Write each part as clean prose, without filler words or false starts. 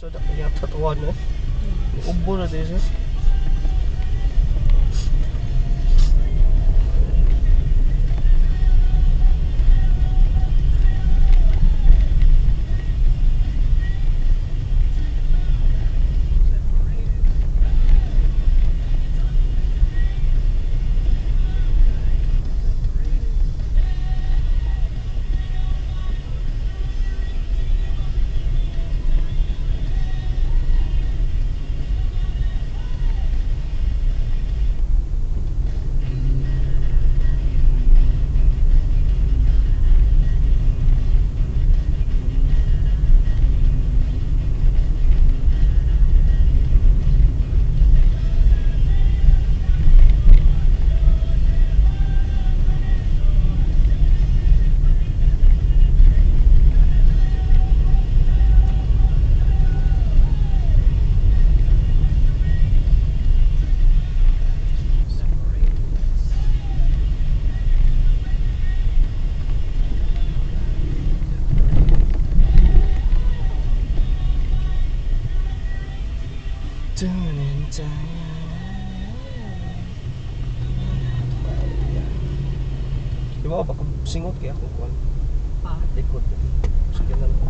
So dapat yata tuwan na. Ubo na din siya. Di ba baka singot kaya akong kuwan? Likod. Sige na lang.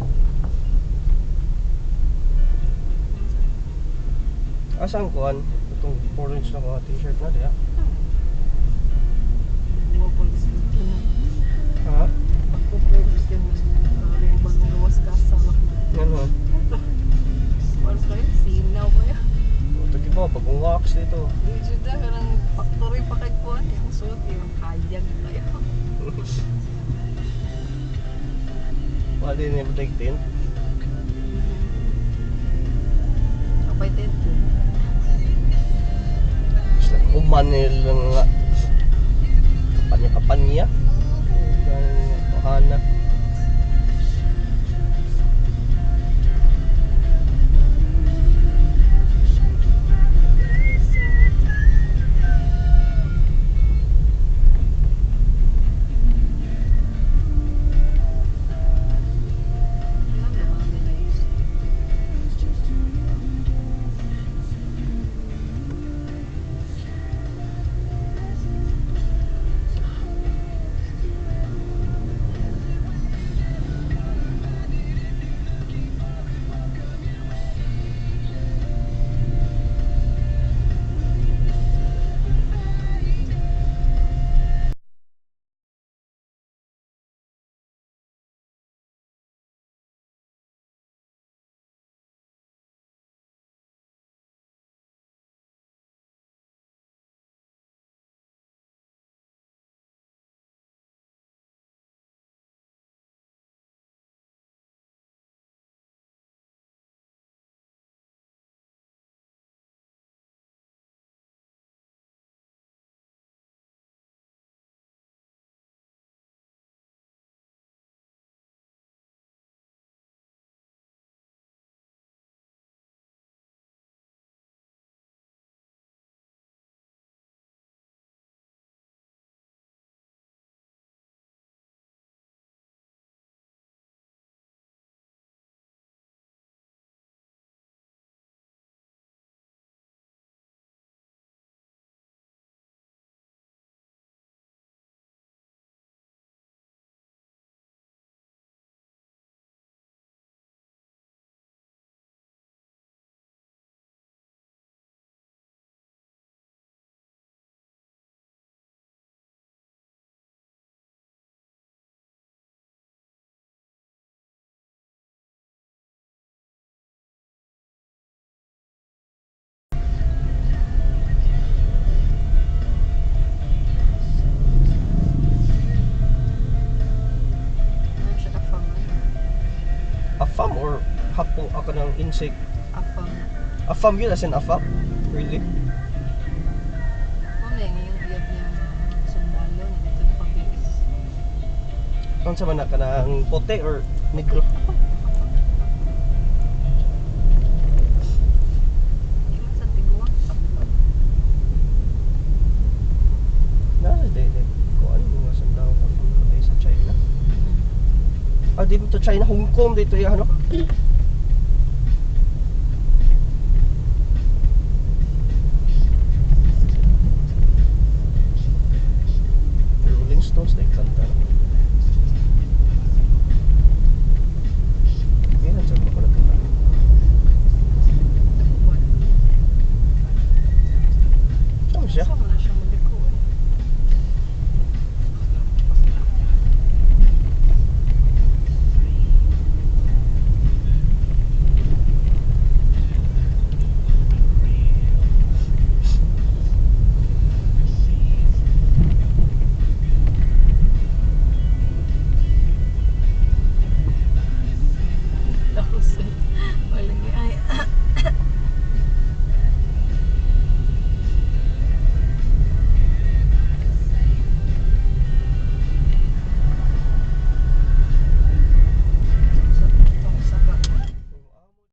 Asang kuwan? Itong orange na mga t-shirt na diya. Ha? Ano? Sinaw ko yan. Ito diba, bagong wax dito. Di sudah karang factory pa kay kuan yung suot yung kayag kayo. Wala din yung take tin. Kapay tent ko. Basta kumanil lang nga. Kapanya-kapanya. Kahana. Afam or hapo ako ng insect? Afam. Afam yun as in afam? Really? Ano yung iyad niya sundalo na dito na pabilis. Kung sa man ka ng puti or negro? Hindi man sa tiguang. Nasa day. Kung ano mga sundalo ka sa China? Ah, di ba to China? Hong Kong dito yan, ano?